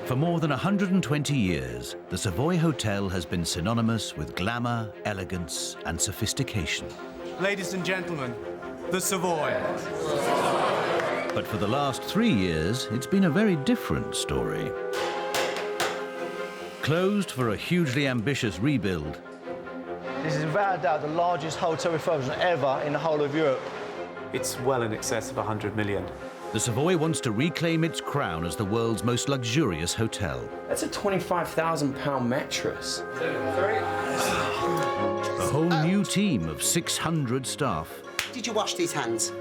For more than 120 years, the Savoy Hotel has been synonymous with glamour, elegance, and sophistication. Ladies and gentlemen, the Savoy. But for the last 3 years, it's been a very different story. Closed for a hugely ambitious rebuild. This is without a doubt the largest hotel refurbishment ever in the whole of Europe. It's well in excess of 100 million. The Savoy wants to reclaim its crown as the world's most luxurious hotel. That's a £25,000 mattress. A whole new team of 600 staff. Did you wash these hands?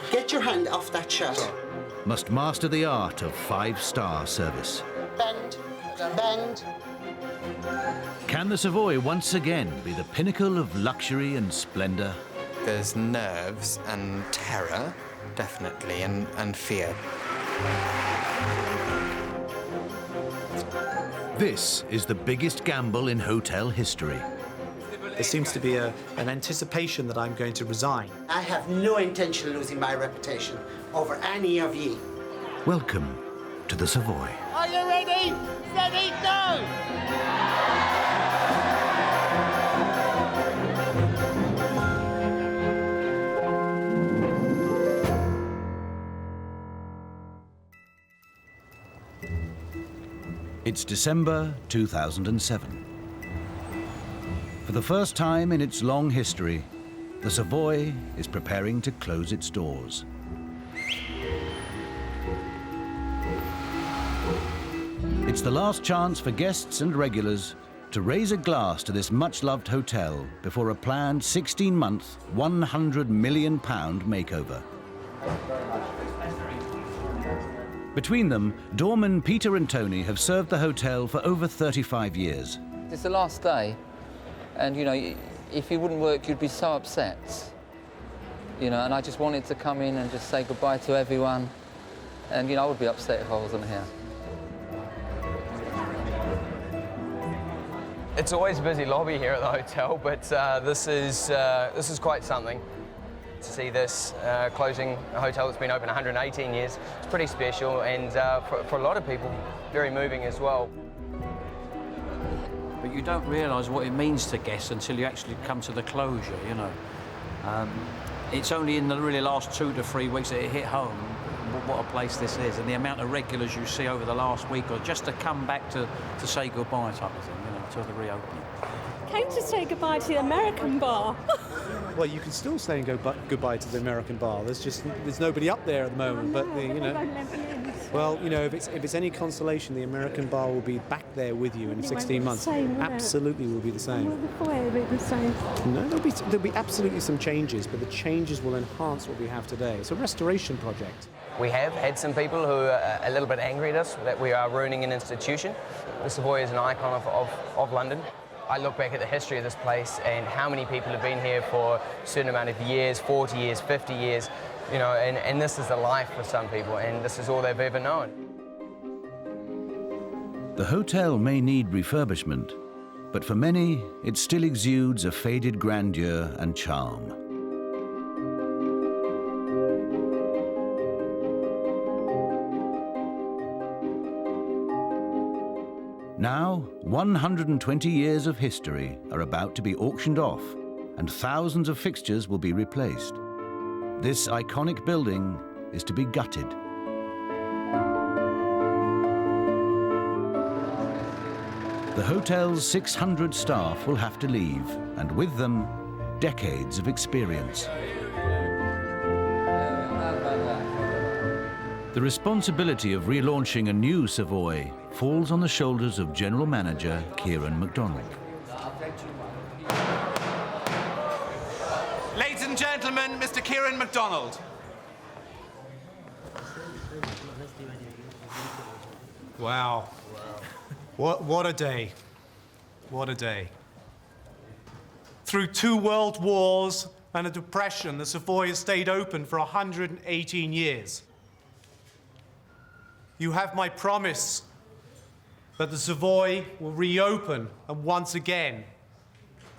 Get your hand off that shirt. Must master the art of 5-star service. Bend, bend. Can the Savoy once again be the pinnacle of luxury and splendour? There's nerves and terror, definitely, and fear. This is the biggest gamble in hotel history. There seems to be an anticipation that I'm going to resign. I have no intention of losing my reputation over any of ye. Welcome to the Savoy. Are you ready? Ready, go! It's December 2007. For the first time in its long history, the Savoy is preparing to close its doors. It's the last chance for guests and regulars to raise a glass to this much-loved hotel before a planned 16-month, £100 million makeover. Between them, doorman Peter and Tony have served the hotel for over 35 years. It's the last day, and, you know, if it wouldn't work, you'd be so upset. You know, and I just wanted to come in and just say goodbye to everyone. And, you know, I would be upset if I wasn't here. It's always a busy lobby here at the hotel, but this is quite something. To see this closing a hotel that's been open 118 years, it's pretty special, and for a lot of people, very moving as well. But you don't realise what it means to guests until you actually come to the closure, you know. It's only in the really last 2 to 3 weeks that it hit home what a place this is, and the amount of regulars you see over the last week, or just to come back to say goodbye type of thing, you know, to the reopening. Came to say goodbye to the American bar. Well, you can still say goodbye to the American bar. There's nobody up there at the moment, but you know. Well, you know, if it's any consolation, the American bar will be back there with you in 16 months. Absolutely, will be the same. Will be the same. No, there'll be absolutely some changes, but the changes will enhance what we have today. It's a restoration project. We have had some people who are a little bit angry at us that we are ruining an institution. The Savoy is an icon of London. I look back at the history of this place and how many people have been here for a certain amount of years, 40 years, 50 years, you know, and this is the life for some people, and this is all they've ever known. The hotel may need refurbishment, but for many, it still exudes a faded grandeur and charm. Now, 120 years of history are about to be auctioned off, and thousands of fixtures will be replaced. This iconic building is to be gutted. The hotel's 600 staff will have to leave, and with them, decades of experience. The responsibility of relaunching a new Savoy falls on the shoulders of General Manager Kieran MacDonald. Ladies and gentlemen, Mr. Kieran MacDonald. Wow. What a day. What a day. Through 2 world wars and a depression, the Savoy has stayed open for 118 years. You have my promise that the Savoy will reopen and once again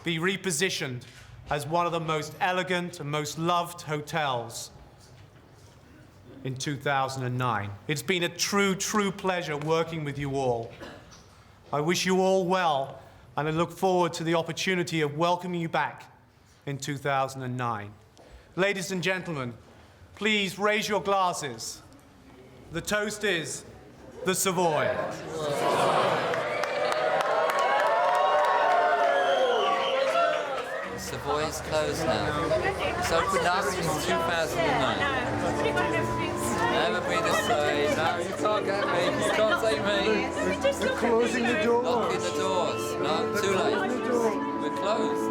be repositioned as one of the most elegant and most loved hotels in 2009. It's been a true pleasure working with you all. I wish you all well, and I look forward to the opportunity of welcoming you back in 2009. Ladies and gentlemen, please raise your glasses. The toast is the Savoy. Savoy is closed now. It's opened up since 2009. Never been the same. No, you can't get me. You can't take me. We're closing the doors. Locking the doors. No, too late. We're closed.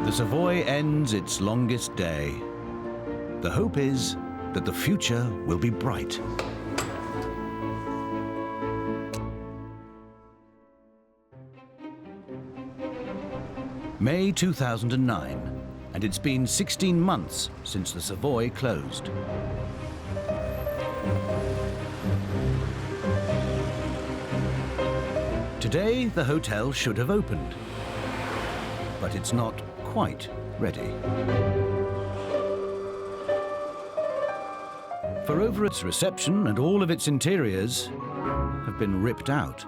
The Savoy ends its longest day. The hope is that the future will be bright. May 2009, and it's been 16 months since the Savoy closed. Today, the hotel should have opened, but it's not quite ready. For over its reception and all of its interiors have been ripped out.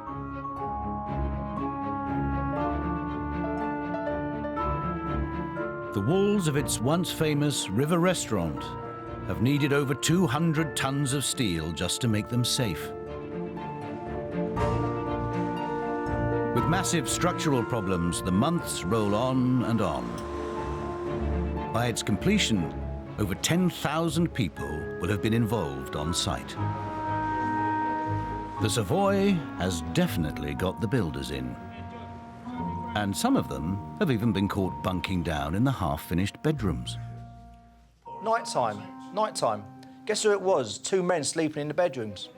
The walls of its once famous river restaurant have needed over 200 tons of steel just to make them safe. With massive structural problems, the months roll on and on. By its completion, over 10,000 people will have been involved on site. The Savoy has definitely got the builders in. And some of them have even been caught bunking down in the half-finished bedrooms. Night time. Guess who it was? 2 men sleeping in the bedrooms.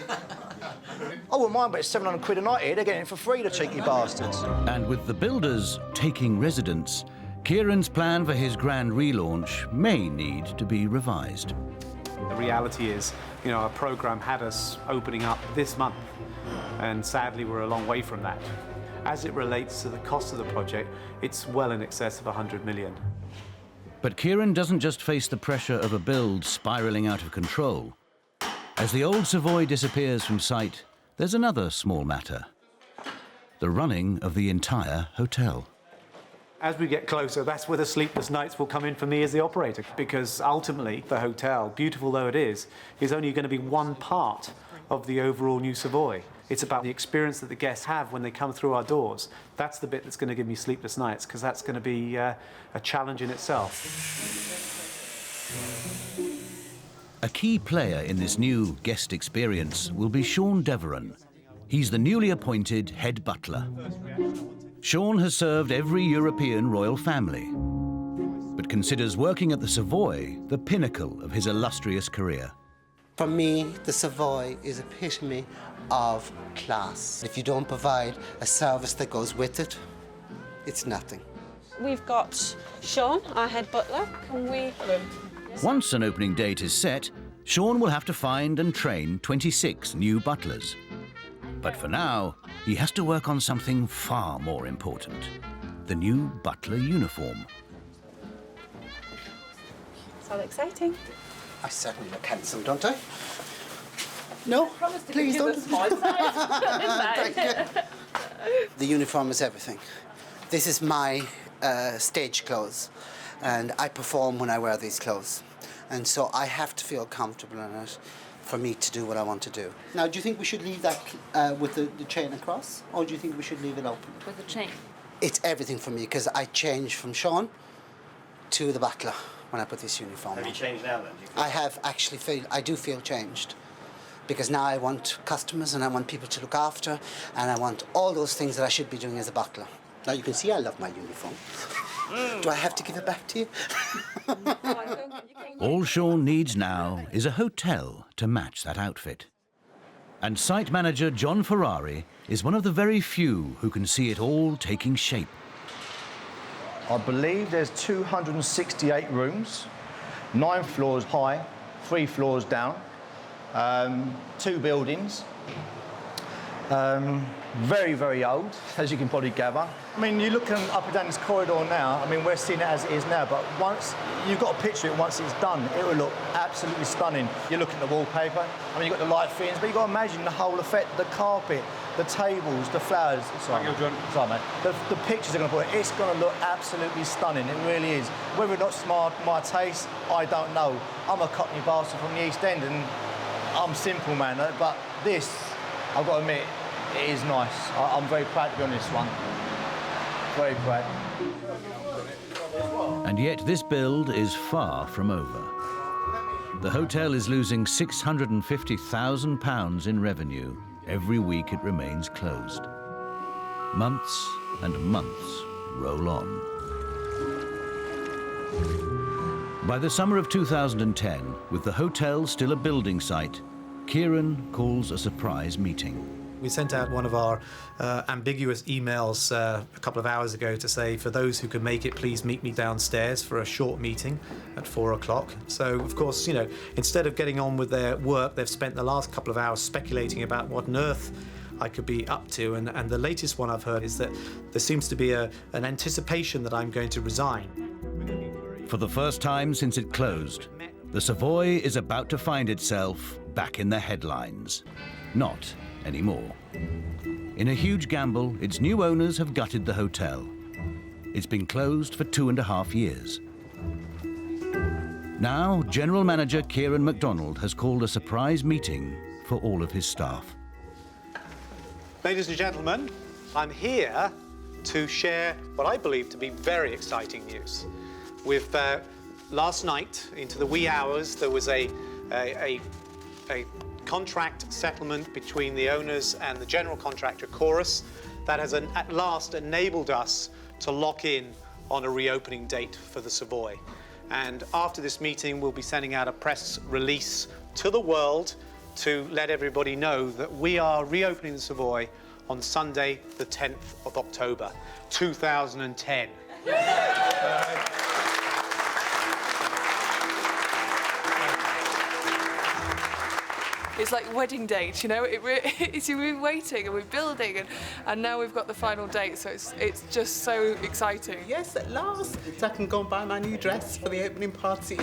I wouldn't mind, but it's 700 quid a night here. They're getting it for free, the cheeky bastards. And with the builders taking residence, Kieran's plan for his grand relaunch may need to be revised. The reality is, you know, our programme had us opening up this month, and sadly we're a long way from that. As it relates to the cost of the project, it's well in excess of 100 million. But Kieran doesn't just face the pressure of a build spiralling out of control. As the old Savoy disappears from sight, there's another small matter: the running of the entire hotel. As we get closer, that's where the sleepless nights will come in for me as the operator, because ultimately the hotel, beautiful though it is only going to be one part of the overall new Savoy. It's about the experience that the guests have when they come through our doors. That's the bit that's going to give me sleepless nights, because that's going to be a challenge in itself. A key player in this new guest experience will be Sean Deveron. He's the newly appointed head butler. Sean has served every European royal family, but considers working at the Savoy the pinnacle of his illustrious career. For me, the Savoy is epitome of class. If you don't provide a service that goes with it, it's nothing. We've got Sean, our head butler. Can we... Once an opening date is set, Sean will have to find and train 26 new butlers. But for now, he has to work on something far more important: the new butler uniform. So exciting. I certainly look handsome, don't I? No, please don't. Thank you. The uniform is everything. This is my stage clothes, and I perform when I wear these clothes. And so I have to feel comfortable in it for me to do what I want to do. Now, do you think we should leave that with the chain across, or do you think we should leave it open? With the chain. It's everything for me, because I change from Sean to the butler when I put this uniform on. Have you changed now then? I do feel changed, because now I want customers and I want people to look after, and I want all those things that I should be doing as a butler. Now you can see I love my uniform. Do I have to give it back to you? All Sean needs now is a hotel to match that outfit. And site manager John Ferrari is one of the very few who can see it all taking shape. I believe there's 268 rooms, 9 floors high, 3 floors down, 2 buildings. Very, very old, as you can probably gather. I mean, you're looking up and down this corridor now. I mean, we're seeing it as it is now, but once you've got to picture it, once it's done, it will look absolutely stunning. You're looking at the wallpaper. I mean, you've got the light fittings, but you've got to imagine the whole effect, the carpet, the tables, the flowers. Sorry, sorry, mate. The pictures are going to put it. It's going to look absolutely stunning. It really is. Whether or not it's my taste, I don't know. I'm a Cockney bastard from the East End, and I'm simple, man. But this, I've got to admit, it is nice. I'm very proud to be on this one. Very proud. And yet this build is far from over. The hotel is losing £650,000 in revenue every week it remains closed. Months and months roll on. By the summer of 2010, with the hotel still a building site, Kieran calls a surprise meeting. We sent out one of our ambiguous emails a couple of hours ago to say, for those who can make it, please meet me downstairs for a short meeting at 4 o'clock. So, of course, you know, instead of getting on with their work, they've spent the last couple of hours speculating about what on earth I could be up to. And the latest one I've heard is that there seems to be an anticipation that I'm going to resign. For the first time since it closed, the Savoy is about to find itself back in the headlines. Not anymore. In a huge gamble, its new owners have gutted the hotel. It's been closed for 2.5 years. Now, General Manager Kieran MacDonald has called a surprise meeting for all of his staff. Ladies and gentlemen, I'm here to share what I believe to be very exciting news. With last night, into the wee hours, there was a contract settlement between the owners and the general contractor, Chorus, that has at last enabled us to lock in on a reopening date for the Savoy. And after this meeting, we'll be sending out a press release to the world to let everybody know that we are reopening the Savoy on Sunday, the 10th of October, 2010. It's like wedding date, you know. We've been waiting and we're building, and now we've got the final date. So it's just so exciting. Yes, at last, so I can go and buy my new dress for the opening party.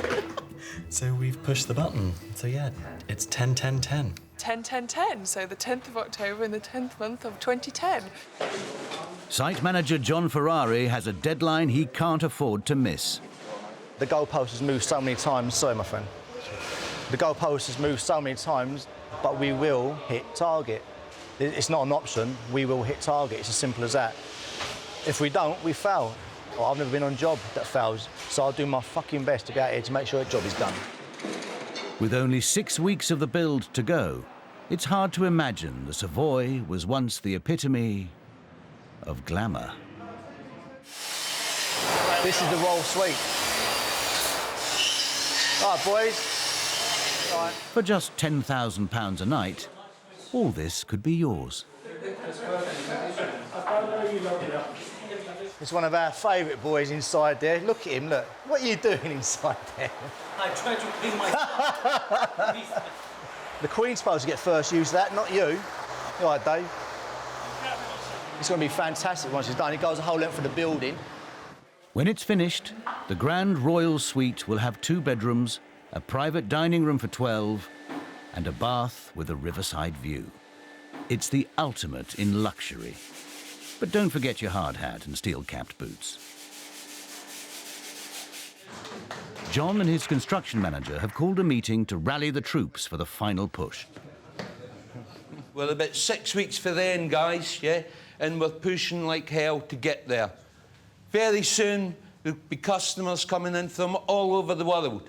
So we've pushed the button. So yeah, it's 10-10-10. 10-10-10. So the 10th of October in the 10th month of 2010. Site manager John Ferrari has a deadline he can't afford to miss. The goalpost has moved so many times. Sorry, my friend. The goalpost has moved so many times, but we will hit target. It's not an option. We will hit target. It's as simple as that. If we don't, we fail. Well, I've never been on a job that fails, so I'll do my fucking best to get out here to make sure the job is done. With only 6 weeks of the build to go, it's hard to imagine the Savoy was once the epitome of glamour. This is the roll suite. All right, boys. For just £10,000 a night, all this could be yours. It's one of our favourite boys inside there. Look at him, look. What are you doing inside there? I tried to clean my... The Queen's supposed to get first use of that, not you. All right, Dave. It's going to be fantastic once it's done. It goes the whole length of the building. When it's finished, the Grand Royal Suite will have 2 bedrooms, a private dining room for 12, and a bath with a riverside view. It's the ultimate in luxury. But don't forget your hard hat and steel-capped boots. John and his construction manager have called a meeting to rally the troops for the final push. We're about 6 weeks for the end, guys, yeah? And we're pushing like hell to get there. Very soon, there'll be customers coming in from all over the world.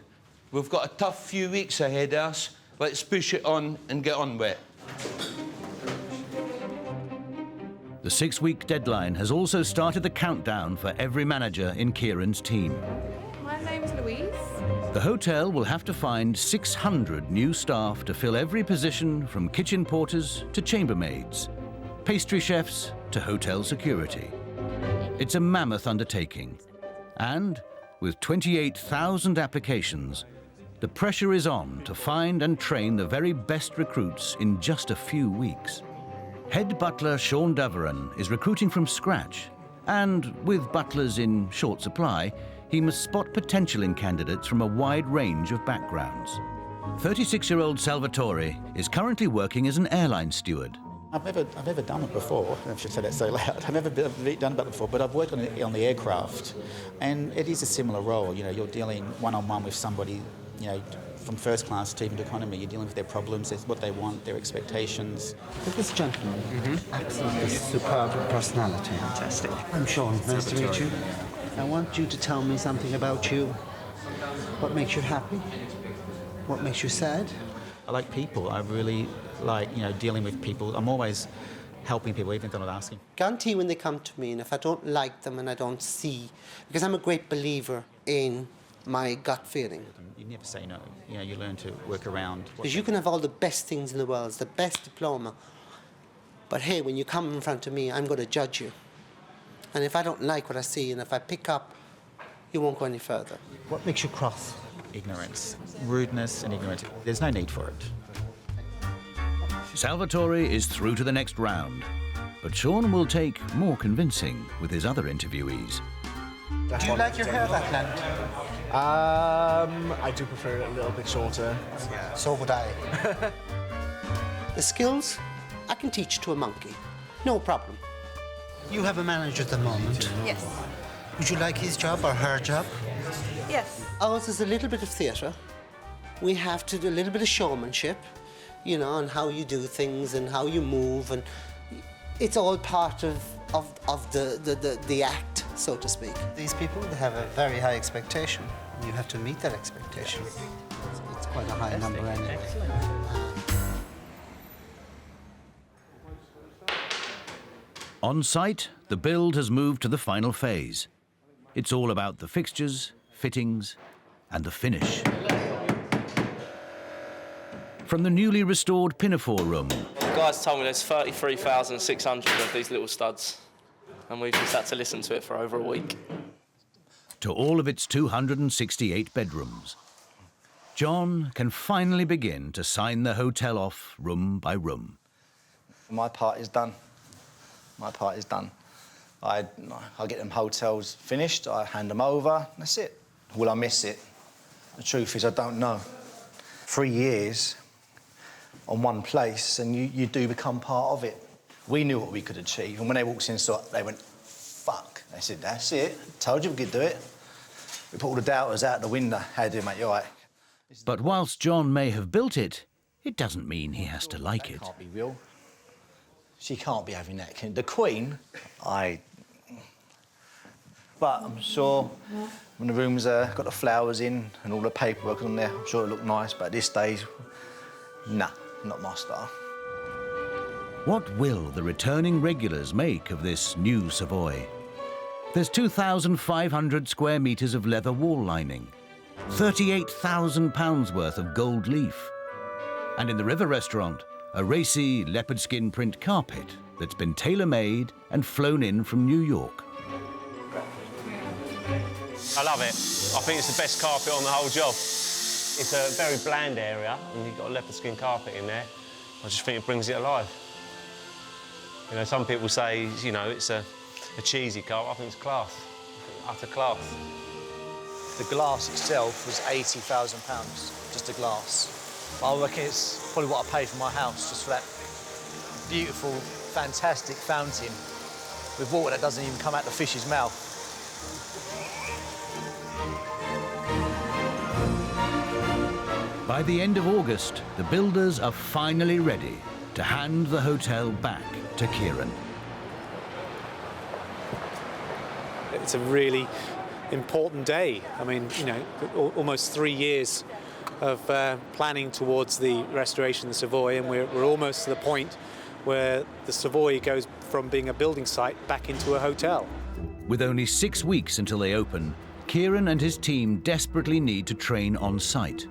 We've got a tough few weeks ahead of us. Let's push it on and get on with it. The 6-week deadline has also started the countdown for every manager in Kieran's team. My name's Louise. The hotel will have to find 600 new staff to fill every position, from kitchen porters to chambermaids, pastry chefs to hotel security. It's a mammoth undertaking. And with 28,000 applications, the pressure is on to find and train the very best recruits in just a few weeks. Head butler Sean Deveron is recruiting from scratch, and with butlers in short supply, he must spot potential candidates from a wide range of backgrounds. 36-year-old Salvatore is currently working as an airline steward. I've never done it before. I should say that so loud. I've never done it before, but I've worked on the aircraft, and it is a similar role. You know, you're dealing one-on-one with somebody, you know, from first class to even to economy. You're dealing with their problems, what they want, their expectations. But this gentleman, absolutely superb personality. Fantastic. I'm Sean. Nice to meet you. I want you to tell me something about you. What makes you happy? What makes you sad? I like people. I really like, you know, dealing with people. I'm always helping people, even if they're not asking. Guarantee when they come to me, and if I don't like them and I don't see, because I'm a great believer in my gut feeling. You never say no. You know, you learn to work around. Because you can have all the best things in the world, the best diploma, but hey, when you come in front of me, I'm going to judge you. And if I don't like what I see, and if I pick up, you won't go any further. What makes you cross? Ignorance. Rudeness and ignorance. There's no need for it. Salvatore is through to the next round, but Sean will take more convincing with his other interviewees. Do you like your hair that length? I do prefer it a little bit shorter. So would I. The skills, I can teach to a monkey. No problem. You have a manager at the moment. Yes. Would you like his job or her job? Yes. Ours is a little bit of theatre. We have to do a little bit of showmanship, you know, and how you do things and how you move, and it's all part of the act, so to speak. These people, they have a very high expectation. You have to meet that expectation. It's quite a high number anyway. On site, the build has moved to the final phase. It's all about the fixtures, fittings, and the finish. From the newly restored Pinafore room. The guys told me there's 33,600 of these little studs, and we've just had to listen to it for over a week. To all of its 268 bedrooms. John can finally begin to sign the hotel off room by room. My part is done. My part is done. I get them hotels finished, I hand them over, that's it. Will I miss it? The truth is I don't know. 3 years on one place and you do become part of it. We knew what we could achieve, and when they walked in, so they went, fuck. They said, that's it, told you we could do it. We put all the doubters out the window. How do you, mate? You all right? But whilst John may have built it, it doesn't mean he has to like it. Can't be real. She can't be having that. The Queen, But I'm sure when the room's got the flowers in and all the paperwork on there, I'm sure it'll look nice, but at this stage, nah, not my style. What will the returning regulars make of this new Savoy? There's 2,500 square metres of leather wall lining, £38,000 worth of gold leaf, and in the River Restaurant, a racy leopard skin print carpet that's been tailor-made and flown in from New York. I love it. I think it's the best carpet on the whole job. It's a very bland area, and you've got a leopard skin carpet in there. I just think it brings it alive. You know, some people say, you know, it's a cheesy carpet. I think it's class, utter class. The glass itself was £80,000, just the glass. I reckon it's probably what I paid for my house, just for that beautiful, fantastic fountain with water that doesn't even come out the fish's mouth. By the end of August, the builders are finally ready to hand the hotel back to Kieran. It's a really important day. I mean, you know, almost 3 years of planning towards the restoration of the Savoy, and we're almost to the point where the Savoy goes from being a building site back into a hotel. With only 6 weeks until they open, Kieran and his team desperately need to train on site.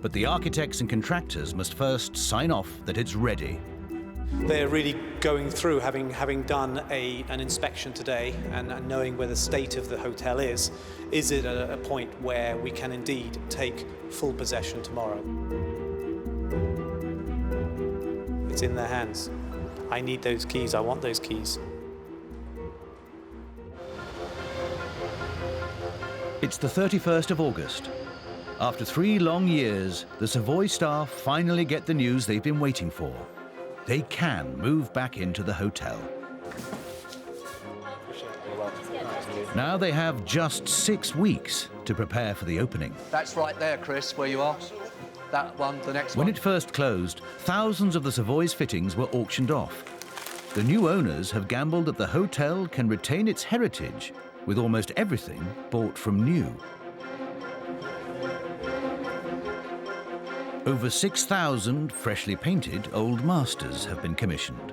But the architects and contractors must first sign off that it's ready. They're really going through, having done an inspection today and knowing where the state of the hotel is it at a point where we can indeed take full possession tomorrow? It's in their hands. I need those keys, I want those keys. It's the 31st of August. After 3 long years, the Savoy staff finally get the news they've been waiting for. They can move back into the hotel. Now they have just 6 weeks to prepare for the opening. That's right there, Chris, where you are. That one, the next When one. it first closed, thousands of the Savoy's fittings were auctioned off. The new owners have gambled that the hotel can retain its heritage with almost everything bought from new. Over 6,000 freshly painted old masters have been commissioned.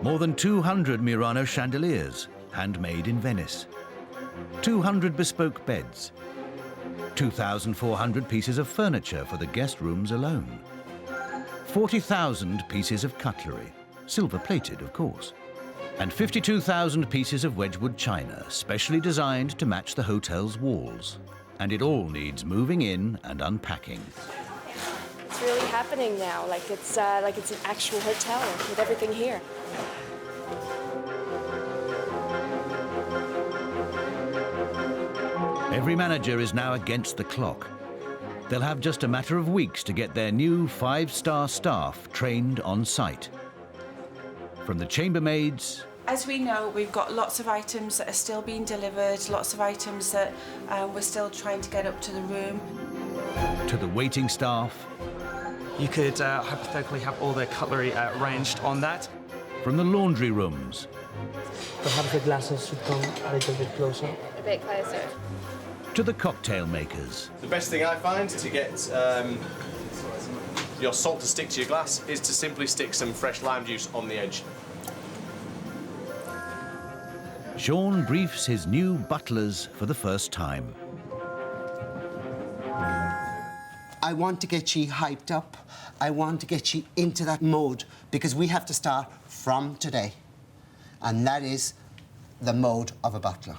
More than 200 Murano chandeliers, handmade in Venice. 200 bespoke beds. 2,400 pieces of furniture for the guest rooms alone. 40,000 pieces of cutlery, silver-plated, of course. And 52,000 pieces of Wedgwood china, specially designed to match the hotel's walls. And it all needs moving in and unpacking. It's really happening now, like it's an actual hotel with everything here. Every manager is now against the clock. They'll have just a matter of weeks to get their new 5-star staff trained on site. From the chambermaids. As we know, we've got lots of items that are still being delivered, lots of items that we're still trying to get up to the room. To the waiting staff. You could hypothetically have all their cutlery arranged on that. From the laundry rooms. Perhaps the glasses should come a little bit closer. A bit closer. To the cocktail makers. The best thing I find to get your salt to stick to your glass is to simply stick some fresh lime juice on the edge. Sean briefs his new butlers for the first time. I want to get you hyped up. I want to get you into that mode because we have to start from today. And that is the mode of a butler.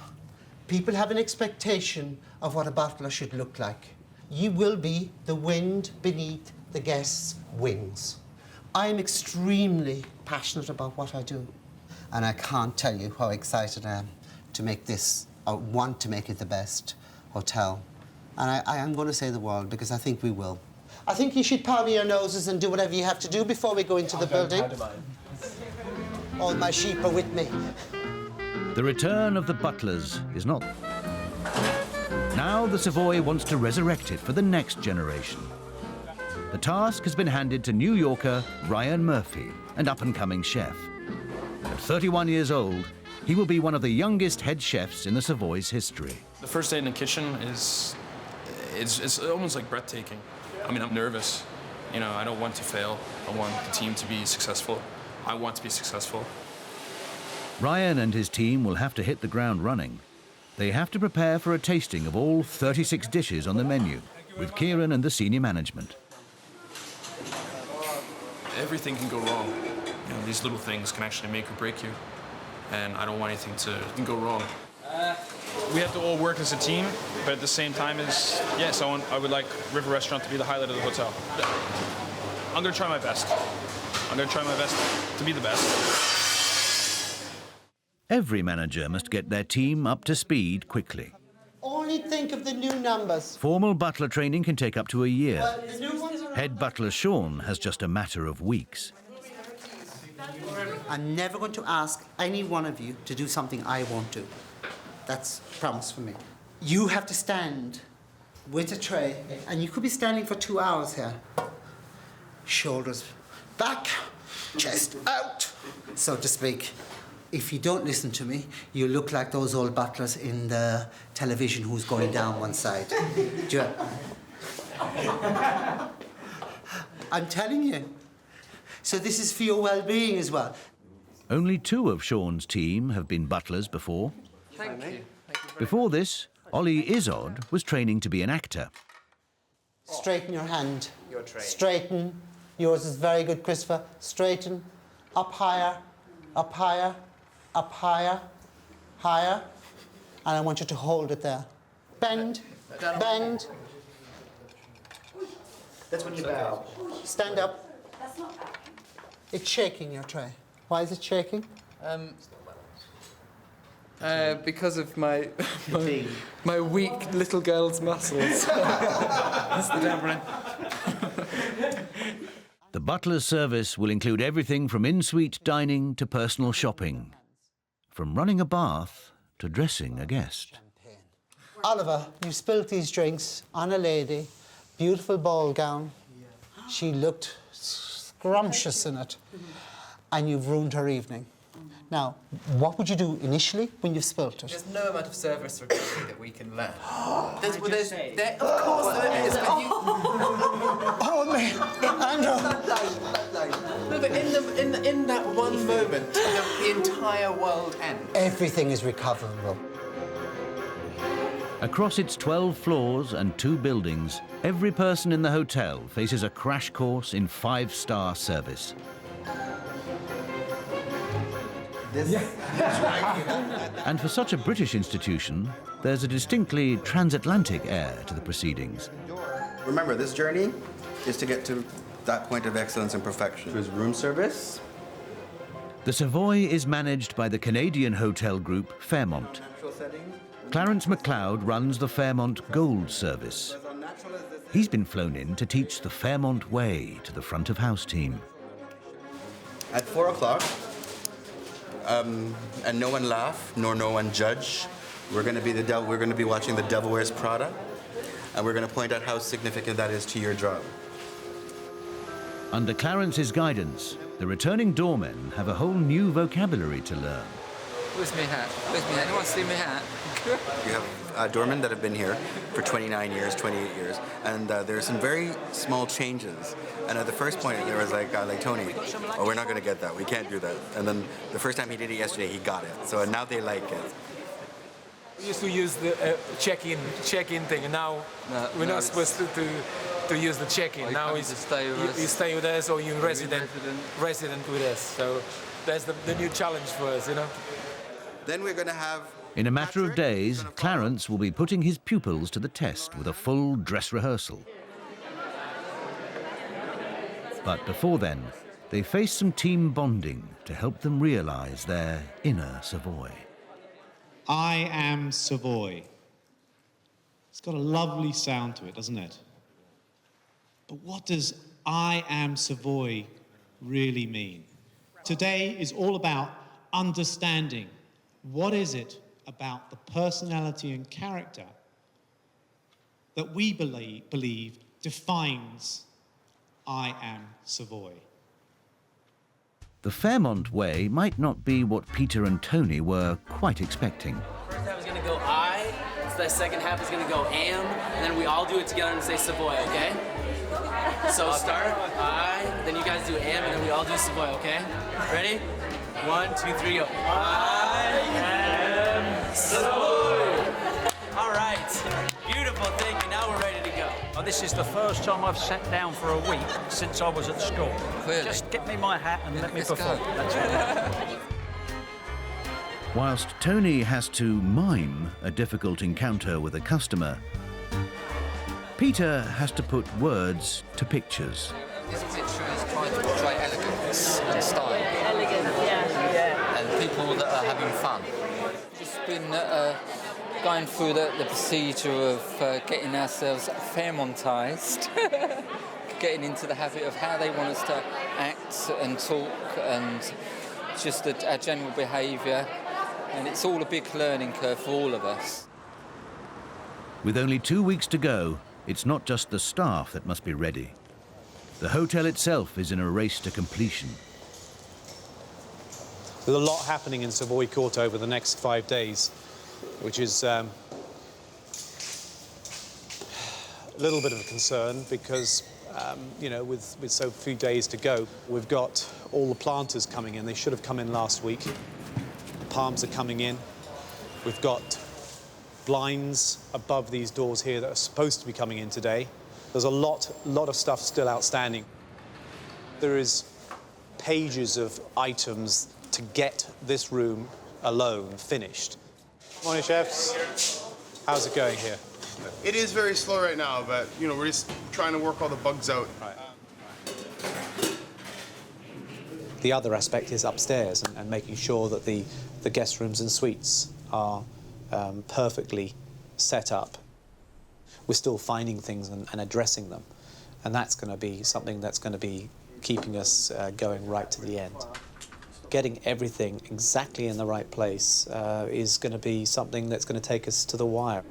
People have an expectation of what a butler should look like. You will be the wind beneath the guests' wings. I am extremely passionate about what I do. And I can't tell you how excited I am to make this, I want to make it the best hotel. And I am going to say the world because I think we will. I think you should powder your noses and do whatever you have to do before we go into the building. All my sheep are with me. The return of the butlers is not... Now the Savoy wants to resurrect it for the next generation. The task has been handed to New Yorker Ryan Murphy, an up-and-coming chef. At 31 years old, he will be one of the youngest head chefs in the Savoy's history. The first day in the kitchen is it's almost like breathtaking. I mean, I'm nervous. You know, I don't want to fail. I want the team to be successful. I want to be successful. Ryan and his team will have to hit the ground running. They have to prepare for a tasting of all 36 dishes on the menu, with Kieran and the senior management. Everything can go wrong. You know, these little things can actually make or break you. And I don't want anything to go wrong. We have to all work as a team, but at the same time, yes, I would like River Restaurant to be the highlight of the hotel. I'm going to try my best. I'm going to try my best to be the best. Every manager must get their team up to speed quickly. Only think of the new numbers. Formal butler training can take up to a year. Well, the new ones are... Head butler Sean has just a matter of weeks. I'm never going to ask any one of you to do something I won't do. That's a promise for me. You have to stand with a tray, and you could be standing for 2 hours here. Shoulders back, chest out, so to speak. If you don't listen to me, you look like those old butlers in the television who's going down one side. Do you... I'm telling you. So this is for your well-being as well. Only 2 of Sean's team have been butlers before. Thank you. Before this, Ollie Izod was training to be an actor. Straighten your hand. Your tray. Straighten. Yours is very good, Christopher. Straighten. Up higher. Up higher. Up higher. Higher. And I want you to hold it there. Bend. Bend. That's when you bow. Stand up. It's shaking, your tray. Why is it shaking? Because of my weak little girl's muscles. That's the dampening. The butler's service will include everything from in-suite dining to personal shopping, from running a bath to dressing a guest. Oliver, you spilt these drinks on a lady, beautiful ball gown. She looked scrumptious in it, and you've ruined her evening. Now, what would you do initially when you've spilt it? There's no amount of service recovery that we can learn. Of course there is, but you... Oh, man, Andrew! No, but in that one moment, the entire world ends. Everything is recoverable. Across its 12 floors and 2 buildings, every person in the hotel faces a crash course in 5-star service. And for such a British institution, there's a distinctly transatlantic air to the proceedings. Remember, this journey is to get to that point of excellence and perfection. There's room service. The Savoy is managed by the Canadian hotel group Fairmont. Clarence MacLeod runs the Fairmont Gold service. He's been flown in to teach the Fairmont way to the front of house team. At 4 o'clock, and no one laugh, nor no one judge, we're going to be watching The Devil Wears Prada, and we're going to point out how significant that is to your job. Under Clarence's guidance, the returning doormen have a whole new vocabulary to learn. Where's my hat? Where's my hat? Anyone see my hat? You have doormen that have been here for 29 years, 28 years, and there are some very small changes. And at the first point, there was like Tony, oh, we're not going to get that. We can't do that. And then the first time he did it yesterday, he got it. So now they like it. We used to use the check-in thing, and now we're not supposed to use the check-in. Now you stay with us, or you're resident with us. So that's the new challenge for us, you know. Then we're going to have... In a matter of days, Clarence will be putting his pupils to the test with a full dress rehearsal. But before then, they face some team bonding to help them realise their inner Savoy. I am Savoy. It's got a lovely sound to it, doesn't it? But what does I am Savoy really mean? Today is all about understanding what is it about the personality and character that we believe defines I am Savoy. The Fairmont way might not be what Peter and Tony were quite expecting. First half is going to go I, so the second half is going to go am, and then we all do it together and say Savoy, okay? So start I, then you guys do am, and then we all do Savoy, okay? Ready? 1, 2, 3, go. I am Savoy. All right. Beautiful, thank you. Now we're ready to go. Oh, this is the first time I've sat down for a week since I was at school. Clearly. Just get me my hat and let me perform. Whilst Tony has to mime a difficult encounter with a customer, Peter has to put words to pictures. This picture is trying to portray elegance and style. Elegant, yeah. And people that are having fun. Just been going through the procedure of getting ourselves Fairmontised, getting into the habit of how they want us to act and talk and just our general behaviour. And it's all a big learning curve for all of us. With only 2 weeks to go, it's not just the staff that must be ready. The hotel itself is in a race to completion. There's a lot happening in Savoy Court over the next 5 days, which is a little bit of a concern because, you know, with so few days to go, we've got all the planters coming in. They should have come in last week. The palms are coming in. We've got blinds above these doors here that are supposed to be coming in today. There's a lot of stuff still outstanding. There is pages of items to get this room alone finished. Morning, chefs. How's it going here? It is very slow right now, but you know we're just trying to work all the bugs out. Right. The other aspect is upstairs and making sure that the guest rooms and suites are perfectly set up. We're still finding things and addressing them, and that's going to be something that's going to be keeping us going right to the end. Getting everything exactly in the right place is going to be something that's going to take us to the wire.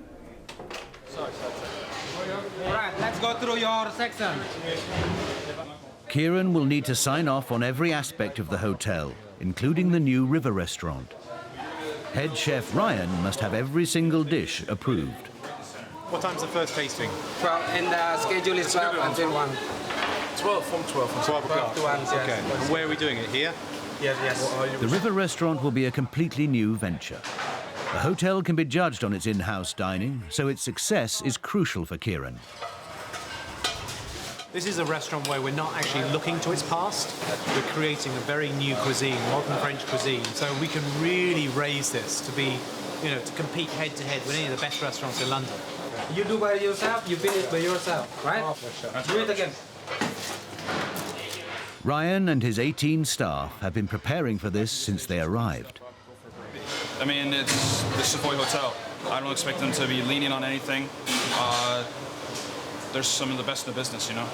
All right, let's go through your section. Kieran will need to sign off on every aspect of the hotel, including the new river restaurant. Head chef Ryan must have every single dish approved. What time's the first tasting? 12, and the schedule is 12 until 1. 12 from 12. 12 o'clock. 12 to 1, yes. Okay. And where are we doing it? Here? Yes. The river restaurant will be a completely new venture. The hotel can be judged on its in-house dining, so its success is crucial for Kieran. This is a restaurant where we're not actually looking to its past. We're creating a very new cuisine, modern French cuisine, so we can really raise this to be, you know, to compete head-to-head with any of the best restaurants in London. You do by yourself, you finish by yourself, right? Do it again. Ryan and his 18 staff have been preparing for this since they arrived. I mean, it's the Savoy Hotel. I don't expect them to be leaning on anything. They're some of the best in the business, you know.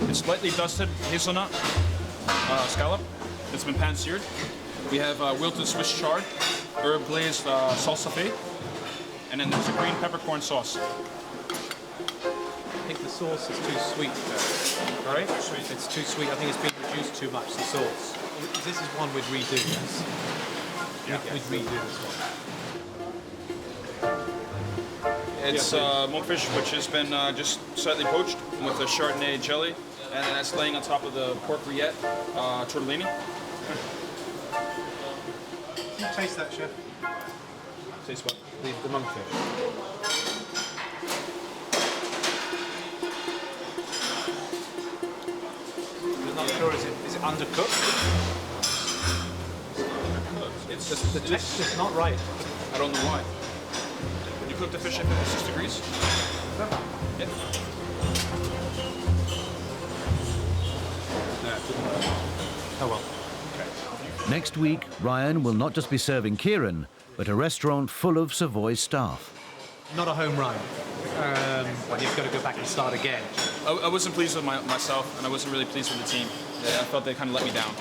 It's lightly dusted hazelnut scallop. It's been pan-seared. We have wilted Swiss chard, herb glazed salsa fade, and then there's a green peppercorn sauce. I think the sauce is too sweet. Sorry? Sweet. It's too sweet. I think it's been reduced too much, the sauce. This is one we'd redo, yes. We'd redo this one. It's monkfish, which has been just slightly poached with a Chardonnay jelly, and then that's laying on top of the pork rillette tortellini. Can you taste that, chef? Taste what? The monkfish. I'm not sure, is it undercooked? It's the texture's not right. I don't know why. You cook the fish at 56 degrees? Yeah. Oh well. Okay. Next week, Ryan will not just be serving Kieran, but a restaurant full of Savoy staff. Not a home run. But you've got to go back and start again. I wasn't pleased with myself, and I wasn't really pleased with the team. I felt they kind of let me down.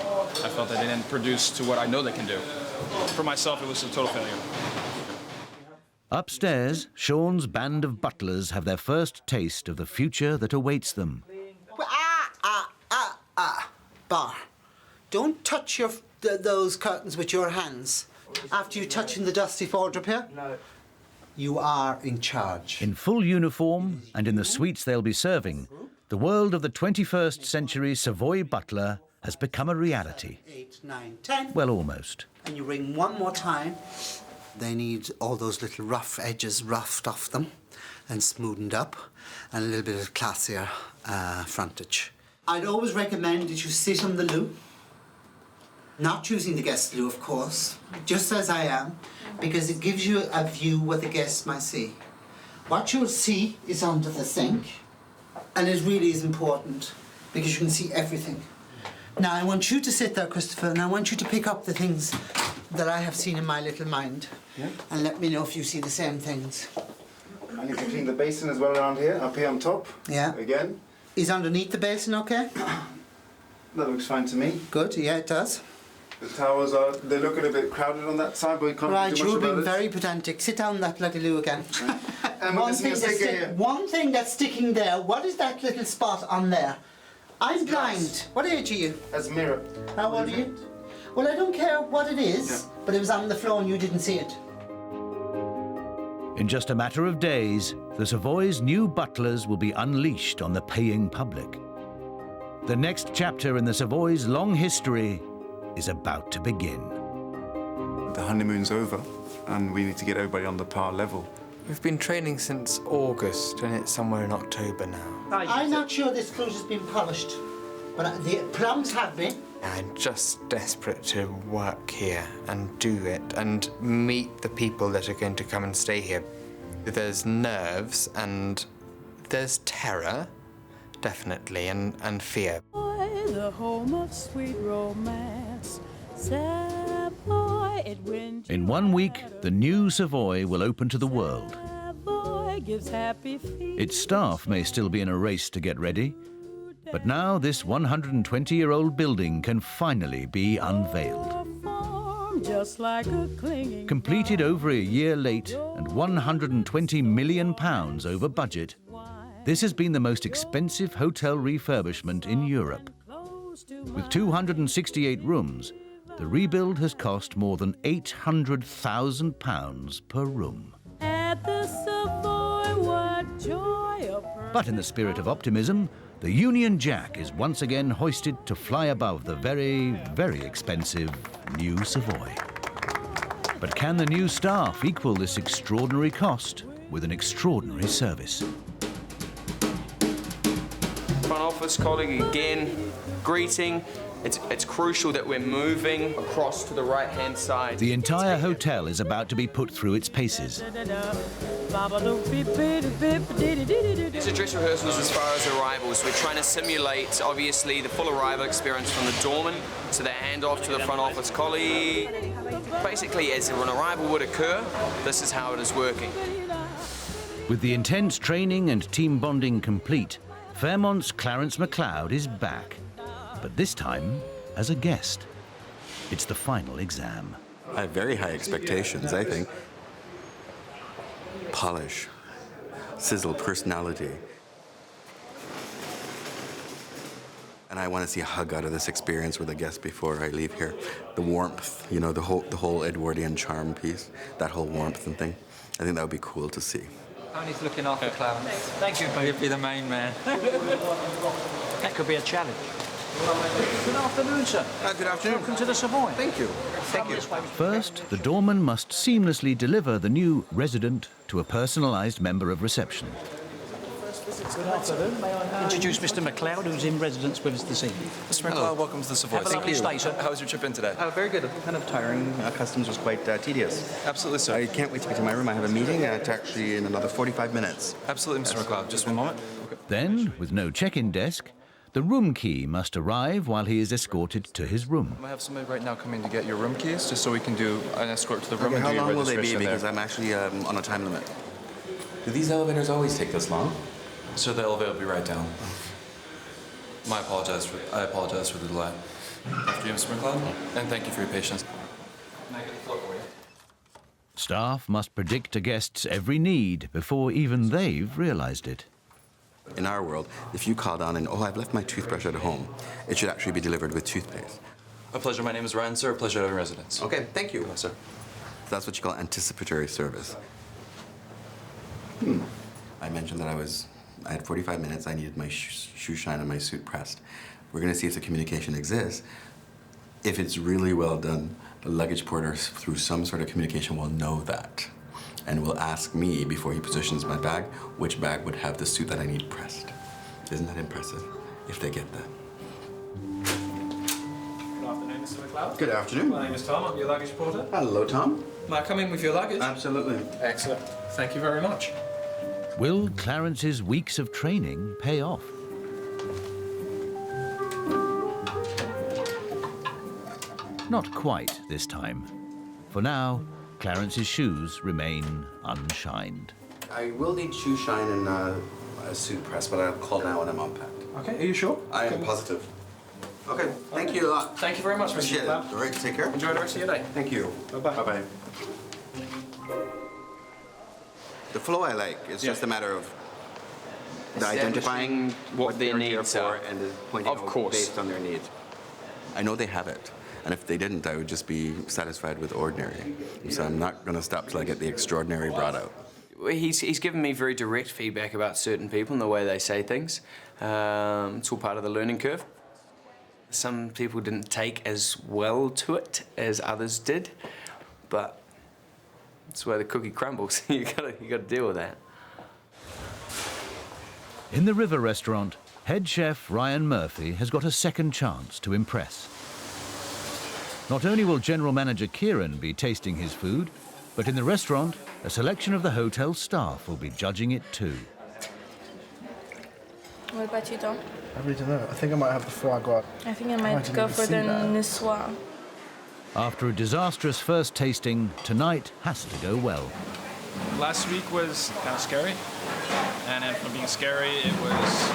I felt that they didn't produce to what I know they can do. For myself, it was a total failure. Upstairs, Sean's band of butlers have their first taste of the future that awaits them. Bar. Don't touch those curtains with your hands. After you touching the dusty wardrobe here? No. You are in charge. In full uniform and in the suites they'll be serving, the world of the 21st century Savoy butler has become a reality. 8, 9, 10. Well, almost. And you ring one more time. They need all those little rough edges roughed off them and smoothened up, and a little bit of classier frontage. I'd always recommend that you sit on the loo, not choosing the guest loo, of course, just as I am, because it gives you a view what the guests might see. What you'll see is under the sink, and it really is important, because you can see everything. Now, I want you to sit there, Christopher, and I want you to pick up the things that I have seen in my little mind, and let me know if you see the same things. I need to clean the basin as well around here, up here on top. Yeah. Again. Is underneath the basin okay? That looks fine to me. Good, yeah, it does. The towels they look a bit crowded on that side, but we can't right, do much you're about being it. very pedantic. Sit down that bloody loo again. One thing that's sticking there, what is that little spot on there? I'm blind. What age are you? As a mirror. How old are you? Well, I don't care what it is, but it was on the floor and you didn't see it. In just a matter of days, the Savoy's new butlers will be unleashed on the paying public. The next chapter in the Savoy's long history is about to begin. The honeymoon's over, and we need to get everybody on the par level. We've been training since August, and it's somewhere in October now. I'm not sure this fruit has been polished, but the plums have been. I'm just desperate to work here and do it and meet the people that are going to come and stay here. There's nerves and there's terror, definitely, and fear. the home of sweet romance. Savoy, In 1 week, the new Savoy will open to the world. gives happy feet. Its staff may still be in a race to get ready, but now this 120-year-old building can finally be unveiled. Just like a clinging Completed over a year late and £120 million over budget, this has been the most expensive hotel refurbishment in Europe. With 268 rooms, the rebuild has cost more than £800,000 per room. at the Savoy, what joy of her. But in the spirit of optimism, the Union Jack is once again hoisted to fly above the very, very expensive new Savoy. But can the new staff equal this extraordinary cost with an extraordinary service? Front office colleague again, greeting. It's crucial that we're moving across to the right-hand side. The entire hotel is about to be put through its paces. These are dress rehearsals as far as arrivals. We're trying to simulate, obviously, the full arrival experience from the doorman to the handoff to the front office colleague. Basically, as an arrival would occur, this is how it is working. With the intense training and team bonding complete, Fairmont's Clarence MacLeod is back, but this time as a guest. It's the final exam. I have very high expectations, I think. Polish, sizzle, personality. And I want to see a hug out of this experience with a guest before I leave here. The warmth, you know, the whole Edwardian charm piece, that whole warmth and thing. I think that would be cool to see. Tony's looking after Clarence. Thank you. He'll be the main man. That could be a challenge. Good afternoon, sir. Good afternoon. Welcome to the Savoy. Thank you. Thank you. First, the doorman must seamlessly deliver the new resident to a personalised member of reception. Good afternoon. May I introduce Mr. MacLeod, who's in residence with us this evening. Mr. MacLeod, welcome to the Savoy. Have a lovely stay, sir. How was your trip in today? Very good. Kind of tiring. Customs was quite tedious. Absolutely, sir. I can't wait to get to my room. I have a meeting actually in another 45 minutes. Absolutely, Mr. MacLeod. Just one moment. Then, with no check-in desk, the room key must arrive while he is escorted to his room. I have somebody right now coming to get your room keys, just so we can do an escort to the room and How do your long will they be? registration there. Because I'm actually on a time limit. Do these elevators always take this long? Sir, the elevator will be right down. I apologize for the delay. After you, Mr. MacLeod, and thank you for your patience. Can I get the floor for you? Staff must predict a guest's every need before even they've realised it. In our world, if you call down and, oh, I've left my toothbrush at home, it should actually be delivered with toothpaste. A pleasure. My name is Ryan, sir. A pleasure to have your residence. Okay, thank you. Yes, sir. That's what you call anticipatory service. I mentioned that I had 45 minutes, I needed my shoe shine and my suit pressed. We're gonna see if the communication exists. If it's really well done, the luggage porter, through some sort of communication, will know that and will ask me, before he positions my bag, which bag would have the suit that I need pressed. Isn't that impressive, if they get that? Good afternoon, Mr. MacLeod. Good afternoon. My name is Tom. I'm your luggage porter. Hello, Tom. May I come in with your luggage? Absolutely. Excellent. Thank you very much. Will Clarence's weeks of training pay off? Not quite this time. For now, Clarence's shoes remain unshined. I will need shoe shine and a suit press, but I'll call now when I'm unpacked. Okay, are you sure? I am positive. Okay, thank you a lot. Thank you very much, Mr. Appreciate it. MacLeod. All right, take care. Enjoy the rest of your day. Thank you. Bye-bye. Bye-bye. The flow I like. It's just a matter of the identifying what their they're here needs for are. and the pointing Of out course. based on their needs. I know they have it, and if they didn't, I would just be satisfied with ordinary. So I'm not going to stop till I get the extraordinary brought out. He's given me very direct feedback about certain people and the way they say things. It's all part of the learning curve. Some people didn't take as well to it as others did, but that's where the cookie crumbles. you gotta deal with that. In the River restaurant, head chef Ryan Murphy has got a second chance to impress. Not only will general manager Kieran be tasting his food, but in the restaurant, a selection of the hotel staff will be judging it too. What about you, Tom? I really don't know. I think I might have the foie gras. I think I might go for the niçoise. After a disastrous first tasting, tonight has to go well. Last week was kind of scary, and then from being scary, it was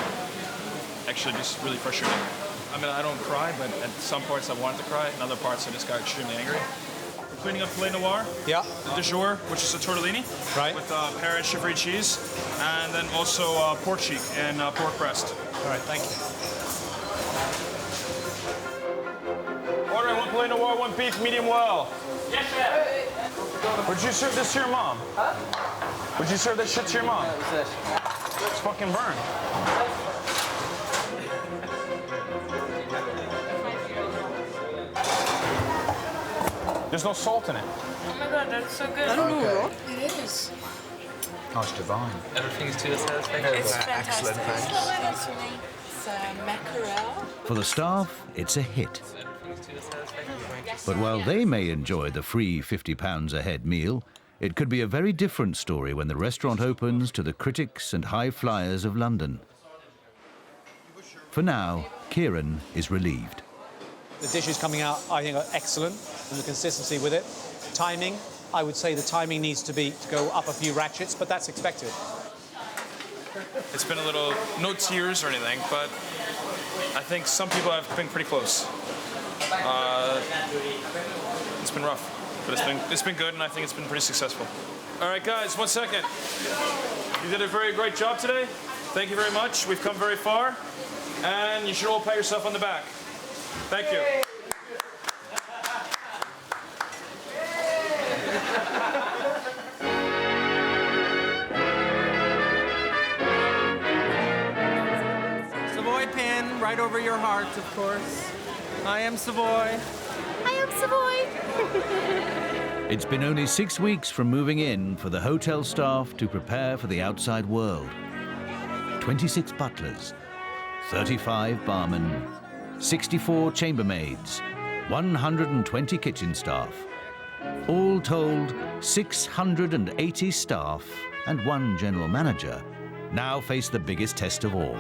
actually just really frustrating. I mean, I don't cry, but at some parts I wanted to cry, and other parts I just got extremely angry. We're cleaning up filet noir, yeah, the du jour, which is a tortellini, right, with Paris chiffrey cheese, and then also pork cheek and pork breast. All right, thank you. Ordering one filet noir, one beef, medium well. Yes, sir. Would you serve this to your mom? Huh? Would you serve this shit to your mom? It's fucking burned. There's no salt in it. Oh my god, that's so good. I don't know. It is. Oh, it's divine. Everything's to your satisfaction. It's fantastic. Excellent, thanks. It's mackerel. For the staff, it's a hit. But while they may enjoy the free £50 a head meal, it could be a very different story when the restaurant opens to the critics and high flyers of London. For now, Kieran is relieved. The dishes coming out, I think, are excellent, and the consistency with it. Timing, I would say the timing needs to go up a few ratchets, but that's expected. It's been a little, no tears or anything, but I think some people have been pretty close. It's been rough, but it's been good, and I think it's been pretty successful. All right, guys, 1 second. You did a very great job today. Thank you very much. We've come very far, and you should all pat yourself on the back. Thank you. Savoy pin right over your heart, of course. I am Savoy. I am Savoy. It's been only 6 weeks from moving in for the hotel staff to prepare for the outside world. 26 butlers, 35 barmen, 64 chambermaids, 120 kitchen staff. All told, 680 staff and 1 general manager now face the biggest test of all.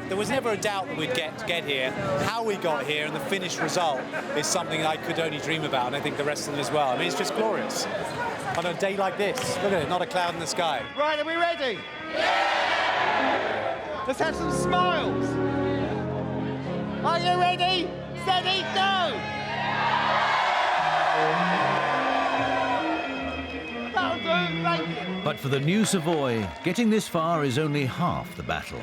There was never a doubt that we'd get here. How we got here and the finished result is something I could only dream about, and I think the rest of them as well. I mean, it's just glorious. On a day like this, look at it, not a cloud in the sky. Right, are we ready? Yeah! Let's have some smiles. Are you ready? Steady, go! That'll do, thank you. But for the new Savoy, getting this far is only half the battle.